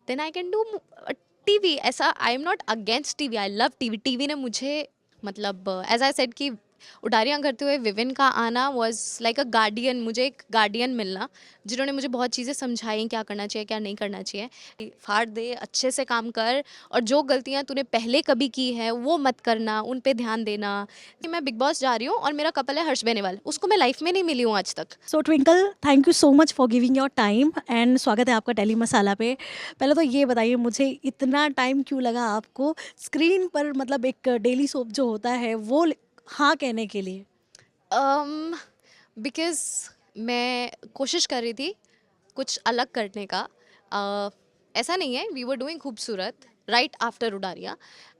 Then I can do TV. ऐसा I am not against TV, I love TV. TV ने मुझे मतलब as I said कि उडारियाँ करते हुए विविन का आना वाज लाइक अ गार्डियन, मुझे एक गार्डियन मिलना जिन्होंने मुझे बहुत चीज़ें समझाई, क्या करना चाहिए क्या नहीं करना चाहिए। फाड़ दे, अच्छे से काम कर, और जो गलतियाँ तूने पहले कभी की है वो मत करना, उन पे ध्यान देना। कि मैं बिग बॉस जा रही हूँ और मेरा कपल है हर्ष बेनीवाल, उसको मैं लाइफ में नहीं मिली हूँ आज तक। So Twinkle, thank you so much for giving your time and स्वागत है आपका टेली मसाला पे। पहले तो ये बताइए मुझे, इतना टाइम क्यों लगा आपको स्क्रीन पर, मतलब एक डेली सोप जो होता है वो हाँ कहने के लिए? बिकॉज मैं कोशिश कर रही थी कुछ अलग करने का। ऐसा नहीं है, वी वर डूइंग खूबसूरत right after Udaariyaan,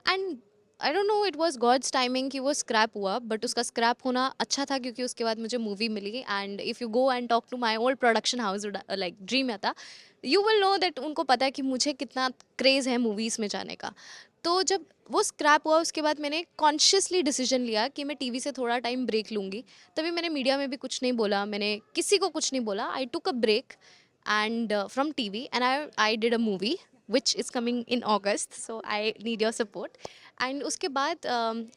and I don't know, it was God's timing कि वो स्क्रैप हुआ, बट उसका स्क्रैप होना अच्छा था क्योंकि उसके बाद मुझे मूवी मिली। And if you go and talk to my old production house like dream था, यू विल नो दैट उनको पता है कि मुझे कितना क्रेज़ है मूवीज़ में जाने का। तो जब वो स्क्रैप हुआ उसके बाद मैंने कॉन्शियसली डिसीजन लिया कि मैं टीवी से थोड़ा टाइम ब्रेक लूँगी। तभी मैंने मीडिया में भी कुछ नहीं बोला, मैंने किसी को कुछ नहीं बोला। I took a break and from TV, and I did a movie which is coming in August, so I need your support. And उसके बाद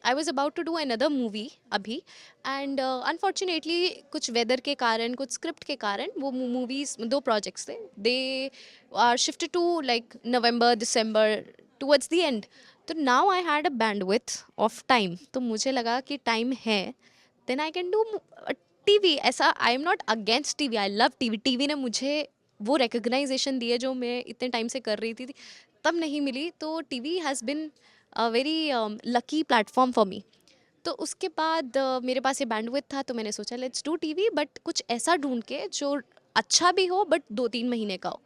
I was about to do another movie अभी, and unfortunately कुछ weather के कारण, कुछ script के कारण वो मूवीज, दो प्रोजेक्ट्स थे, they are shifted to like November December towards the end. तो now I had a bandwidth of time, तो मुझे लगा कि टाइम है, then I can do TV. ऐसा I am not against TV, I love TV. TV ने मुझे वो रिकग्नाइजेशन दी है जो मैं इतने टाइम से कर रही थी तब नहीं मिली। तो TV has been a very lucky platform for me. तो उसके बाद मेरे पास ये बैंडविड्थ था, तो मैंने सोचा लेट्स डू टीवी, बट कुछ ऐसा ढूंढ के जो अच्छा भी हो बट 2-3 महीने का हो।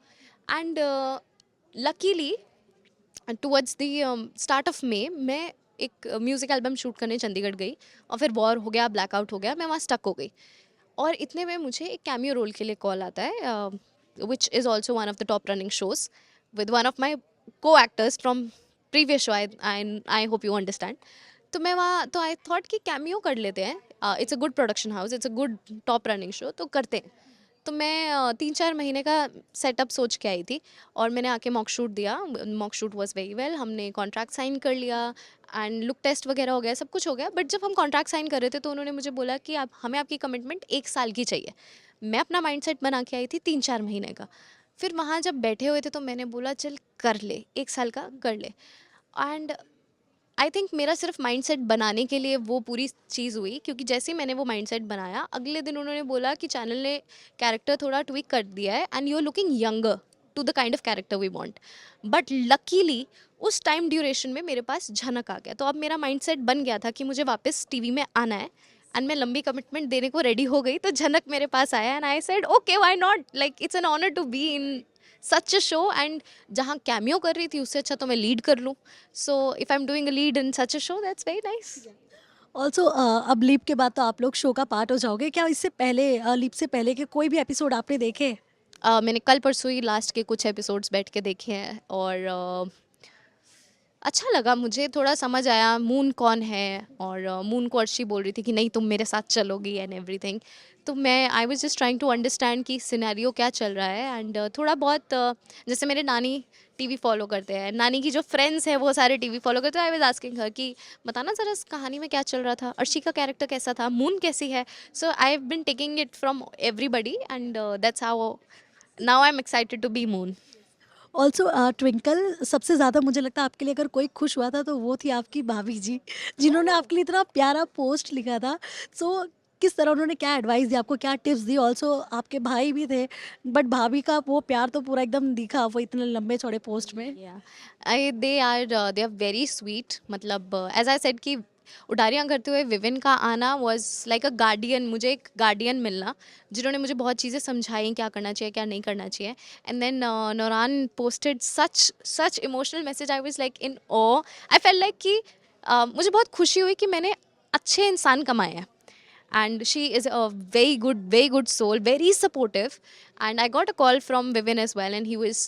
And luckily towards the start of May मैं एक म्यूज़िक एल्बम शूट करने चंडीगढ़ गई, और फिर वॉर हो गया, ब्लैकआउट हो गया, मैं वहाँ स्टक हो गई। और इतने में मुझे एक कैमियो रोल के लिए कॉल आता है, which is also one of the top running shows with one of my co actors from previous show. I hope you understand. तो मैं वहाँ, तो आई थॉट कि कैमियो कर लेते हैं, it's a good production house, it's a good top running show, तो करते हैं। तो मैं 3-4 महीने का सेटअप सोच के आई थी, और मैंने आके मॉक शूट दिया। Mock shoot was very well, हमने कॉन्ट्रैक्ट साइन कर लिया, एंड लुक टेस्ट वगैरह हो गया, सब कुछ हो गया। बट जब हम कॉन्ट्रैक्ट साइन कर रहे थे तो उन्होंने मुझे बोला कि आप हमें आपकी कमिटमेंट 1 साल की चाहिए। मैं अपना माइंडसेट बना के आई थी 3-4 महीने का। फिर वहाँ जब बैठे हुए थे तो मैंने बोला चल कर ले, 1 साल का कर ले। एंड आई थिंक मेरा सिर्फ माइंडसेट बनाने के लिए वो पूरी चीज़ हुई, क्योंकि जैसे ही मैंने वो माइंडसेट बनाया, अगले दिन उन्होंने बोला कि चैनल ने कैरेक्टर थोड़ा ट्विक कर दिया है and you are looking younger to the kind of character we want. But luckily उस टाइम ड्यूरेशन में मेरे पास झनक आ गया, तो अब मेरा माइंडसेट बन गया था कि मुझे वापस टीवी में आना है, एंड मैं लंबी कमिटमेंट देने को रेडी हो गई। तो झनक मेरे पास आया and I said okay why not, like it's an honour to be in such a show. And जहाँ कैमियो कर रही थी उससे अच्छा तो मैं लीड कर लूँ। So if I am doing a lead in such a show, that's very nice. Also अब लीप के बाद तो आप लोग शो का पार्ट हो जाओगे क्या? इससे पहले, लीप से पहले के कोई भी एपिसोड आपने देखे? मैंने कल परसों ही लास्ट के कुछ एपिसोड्स बैठ के देखे हैं, और अच्छा लगा, मुझे थोड़ा समझ आया मून कौन है। और मून को अर्शी बोल रही थी कि नहीं तुम मेरे साथ चलोगी एंड एवरीथिंग। तो मैं I was just trying to understand कि सिनेरियो क्या चल रहा है। एंड थोड़ा बहुत जैसे मेरे नानी टीवी फॉलो करते हैं, नानी की जो फ्रेंड्स हैं वो सारे टीवी फॉलो करते हैं। आई वाज आस्किंग हर कि बताना ज़रा इस कहानी में क्या चल रहा था, अर्शी का कैरेक्टर कैसा था, मून कैसी है। So I have been taking it from everybody, and that's how now I am excited to be Moon. Also Twinkle, सबसे ज़्यादा मुझे लगता है आपके लिए अगर कोई खुश हुआ था तो वो थी आपकी भाभी जी, जिन्होंने आपके लिए इतना प्यारा पोस्ट लिखा था। सो किस तरह उन्होंने क्या एडवाइस दी आपको, क्या टिप्स दी? ऑल्सो आपके भाई भी थे, बट भाभी का वो प्यार तो पूरा एकदम दिखा वो इतने लंबे चौड़े पोस्ट में। या आई दे आर वेरी स्वीट। मतलब एज आई सेड कि उडारियाँ करते हुए विविन का आना वाज लाइक अ गार्डियन, मुझे एक गार्डियन मिलना जिन्होंने मुझे बहुत चीज़ें समझाई, क्या करना चाहिए क्या नहीं करना चाहिए। एंड देन नौरान posted such such emotional message, I was like in awe. I felt like कि मुझे बहुत खुशी हुई कि मैंने अच्छे इंसान कमाए हैं, and she is a very good soul, very supportive. And I got a call from Vivin as well, and he was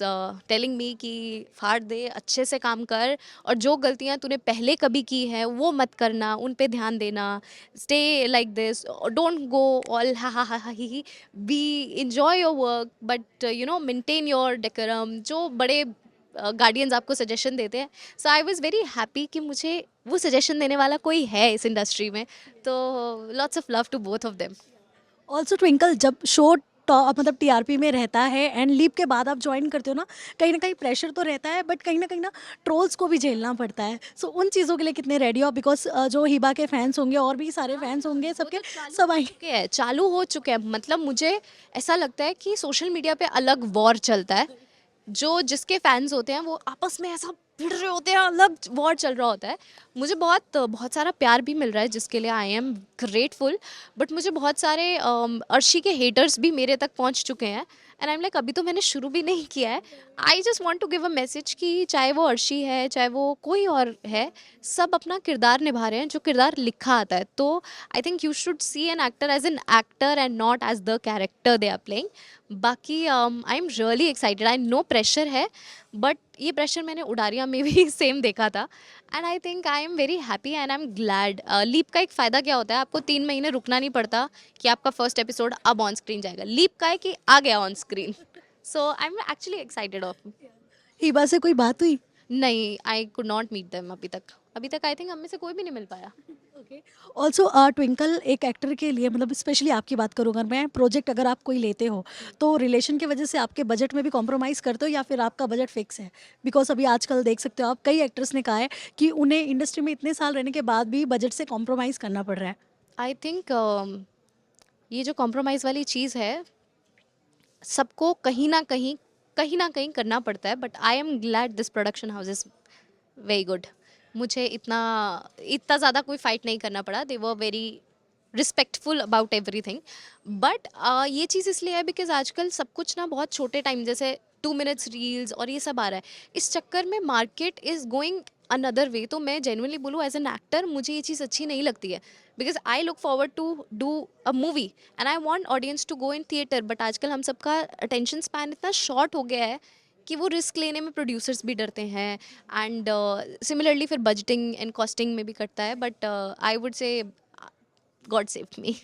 telling me कि फाड़ दे, अच्छे से काम कर, और जो गलतियाँ तूने पहले कभी की है वो मत करना, उन पे ध्यान देना, stay like this, don't go all ha he, be enjoy your work, but you know maintain your decorum। जो बड़े गार्डियंस आपको सजेशन देते हैं. सो आई वाज वेरी हैप्पी कि मुझे वो सजेशन देने वाला कोई है इस इंडस्ट्री में. तो lots of love to both of them. Also Twinkle, जब शो मतलब टीआरपी में रहता है एंड लीप के बाद आप ज्वाइन करते हो ना कहीं प्रेशर तो रहता है, बट कहीं ना ट्रोल्स को भी झेलना पड़ता है. सो उन चीज़ों के लिए कितने रेडी हो? बिकॉज जो हिबा के फैंस होंगे और भी सारे फैंस होंगे, वो सबके तो चालू सब हो आए. चुके हैं, चालू हो चुके हैं. मतलब मुझे ऐसा लगता है कि सोशल मीडिया पे अलग वॉर चलता है. जो जिसके फैंस होते हैं वो आपस में ऐसा भिड़ रहे होते हैं, अलग वॉर चल रहा होता है. मुझे बहुत बहुत सारा प्यार भी मिल रहा है जिसके लिए आई एम ग्रेटफुल. बट मुझे बहुत सारे अर्शी के हेटर्स भी मेरे तक पहुंच चुके हैं. एंड आई एम लाइक अभी तो मैंने शुरू भी नहीं किया है. I just want to give a message कि चाहे वो अर्शी है, चाहे वो कोई और है, सब अपना किरदार निभा रहे हैं जो किरदार लिखा आता है. तो I think you should see an actor as an actor and not as the character they are playing. बाकी I am really excited. I know pressure है, बट ये प्रेशर मैंने उडारिया में भी सेम देखा था. And I think I am very happy and I am glad. Leap का एक फ़ायदा क्या होता है, आपको 3 महीने रुकना नहीं पड़ता कि आपका फर्स्ट एपिसोड अब ऑन स्क्रीन जाएगा. लीप का है कि आ गया on screen. So I am actually excited of. Hiba से कोई बात हुई? नहीं, I could not meet them अभी तक आई थिंक हम में से कोई भी नहीं मिल पाया. ओके. ऑल्सो ट्विंकल, एक एक्टर के लिए मतलब स्पेशली आपकी बात करूँ, अगर मैं प्रोजेक्ट अगर आप कोई लेते हो तो रिलेशन की वजह से आपके बजट में भी कॉम्प्रोमाइज़ करते हो या फिर आपका बजट फिक्स है? बिकॉज अभी आजकल देख सकते हो आप, कई एक्टर्स ने कहा है कि उन्हें इंडस्ट्री में इतने साल रहने के बाद भी बजट से कॉम्प्रोमाइज़ करना पड़ रहा है. आई थिंक ये जो कॉम्प्रोमाइज़ वाली चीज़ है, सबको कहीं ना कहीं करना पड़ता है. But I am glad this production house is very good. मुझे इतना ज़्यादा कोई फाइट नहीं करना पड़ा. They were very respectful about everything. But ये चीज़ इसलिए है बिकॉज आजकल सब कुछ ना बहुत छोटे टाइम, जैसे 2 मिनट्स रील्स और ये सब आ रहा है. इस चक्कर में market is going another way. तो मैं जेन्युइनली बोलूँ, एज एन एक्टर मुझे ये चीज़ अच्छी नहीं लगती है. Because I look forward to do a movie and I want audience to go in theatre. But आजकल हम सबका अटेंशन स्पैन इतना शॉर्ट हो गया है कि वो रिस्क लेने में प्रोड्यूसर्स भी डरते हैं. एंड सिमिलरली फिर बजटिंग एंड कॉस्टिंग में भी कटता है. But I would say God save me.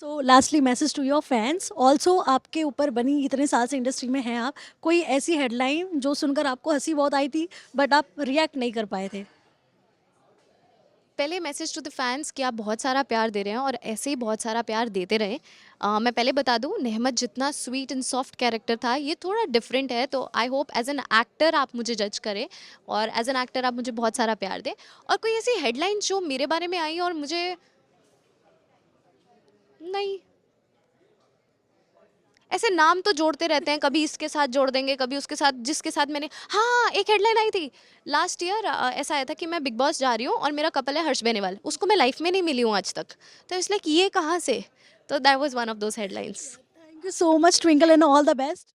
So lastly message to your fans. Also आपके ऊपर बनी, इतने साल से इंडस्ट्री में हैं आप, कोई ऐसी हेडलाइन जो सुनकर आपको हंसी बहुत आई थी बट आप रिएक्ट नहीं कर पाए थे? पहले मैसेज टू द फैंस कि आप बहुत सारा प्यार दे रहे हैं और ऐसे ही बहुत सारा प्यार देते रहें. मैं पहले बता दूं, नेहमत जितना स्वीट एंड सॉफ्ट कैरेक्टर था, ये थोड़ा डिफरेंट है. तो I hope as an actor आप मुझे जज करें और एज एन एक्टर आप मुझे बहुत सारा प्यार दें. और कोई ऐसी हेडलाइन जो मेरे बारे में आई और मुझे नहीं, ऐसे नाम तो जोड़ते रहते हैं, कभी इसके साथ जोड़ देंगे, कभी उसके साथ, जिसके साथ मैंने. हाँ, एक हेडलाइन आई थी लास्ट ईयर. ऐसा आया था कि मैं बिग बॉस जा रही हूँ और मेरा कपल है हर्ष बेनीवाल. उसको मैं लाइफ में नहीं मिली हूँ आज तक. तो इसलिए कि ये कहाँ से. तो that was one of those headlines. Thank you so much twinkle and all the best.